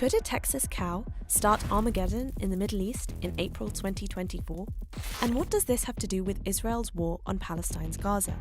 Could a Texas cow start Armageddon in the Middle East in April 2024? And what does this have to do with Israel's war on Palestine's Gaza?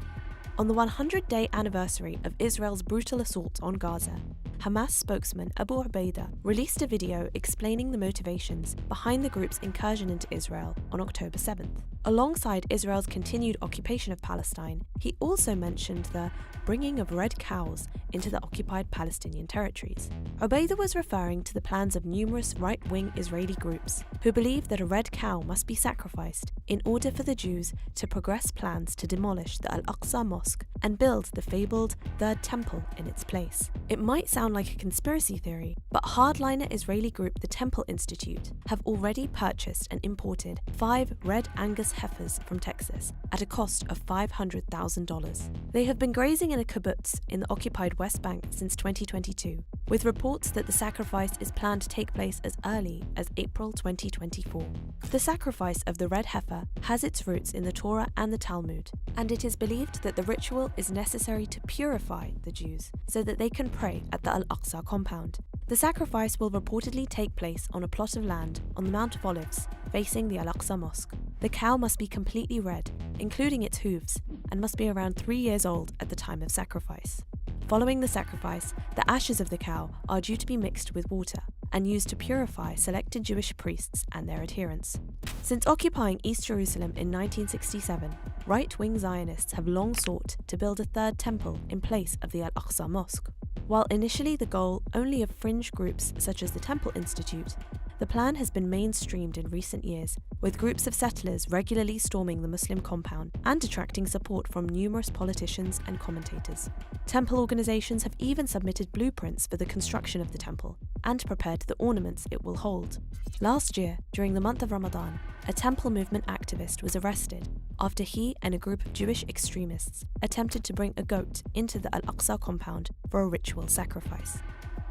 On the 100-day anniversary of Israel's brutal assault on Gaza, Hamas spokesman Abu Ubaidah released a video explaining the motivations behind the group's incursion into Israel on October 7th. Alongside Israel's continued occupation of Palestine, he also mentioned the bringing of red cows into the occupied Palestinian territories. Ubaidah was referring to the plans of numerous right-wing Israeli groups who believe that a red cow must be sacrificed in order for the Jews to progress plans to demolish the Al-Aqsa mosque and build the fabled Third Temple in its place. It might sound like a conspiracy theory, but hardliner Israeli group the Temple Institute have already purchased and imported 5 red Angus heifers from Texas at a cost of $500,000. They have been grazing in a kibbutz in the occupied West Bank since 2022, with reports that the sacrifice is planned to take place as early as April 2024. The sacrifice of the red heifer has its roots in the Torah and the Talmud, and it is believed that the ritual is necessary to purify the Jews so that they can pray at the Al-Aqsa compound. The sacrifice will reportedly take place on a plot of land on the Mount of Olives facing the Al-Aqsa mosque. The cow must be completely red, including its hooves, and must be around 3 years old at the time of sacrifice. Following the sacrifice, the ashes of the cow are due to be mixed with water and used to purify selected Jewish priests and their adherents. Since occupying East Jerusalem in 1967, right-wing Zionists have long sought to build a third temple in place of the Al-Aqsa Mosque. While initially the goal only of fringe groups such as the Temple Institute, the plan has been mainstreamed in recent years, with groups of settlers regularly storming the Muslim compound and attracting support from numerous politicians and commentators. Temple organizations have even submitted blueprints for the construction of the temple and prepared the ornaments it will hold. Last year, during the month of Ramadan, a temple movement activist was arrested after he and a group of Jewish extremists attempted to bring a goat into the Al-Aqsa compound for a ritual sacrifice.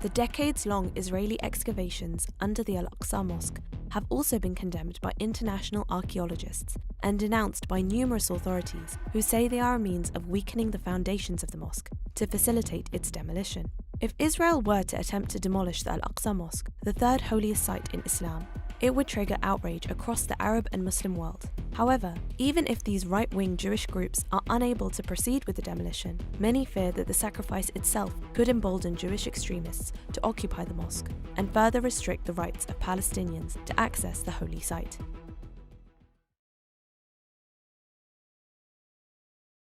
The decades-long Israeli excavations under the Al-Aqsa Mosque have also been condemned by international archaeologists and denounced by numerous authorities who say they are a means of weakening the foundations of the mosque to facilitate its demolition. If Israel were to attempt to demolish the Al-Aqsa Mosque, the third holiest site in Islam, it would trigger outrage across the Arab and Muslim world. However, even if these right-wing Jewish groups are unable to proceed with the demolition, many fear that the sacrifice itself could embolden Jewish extremists to occupy the mosque and further restrict the rights of Palestinians to access the holy site.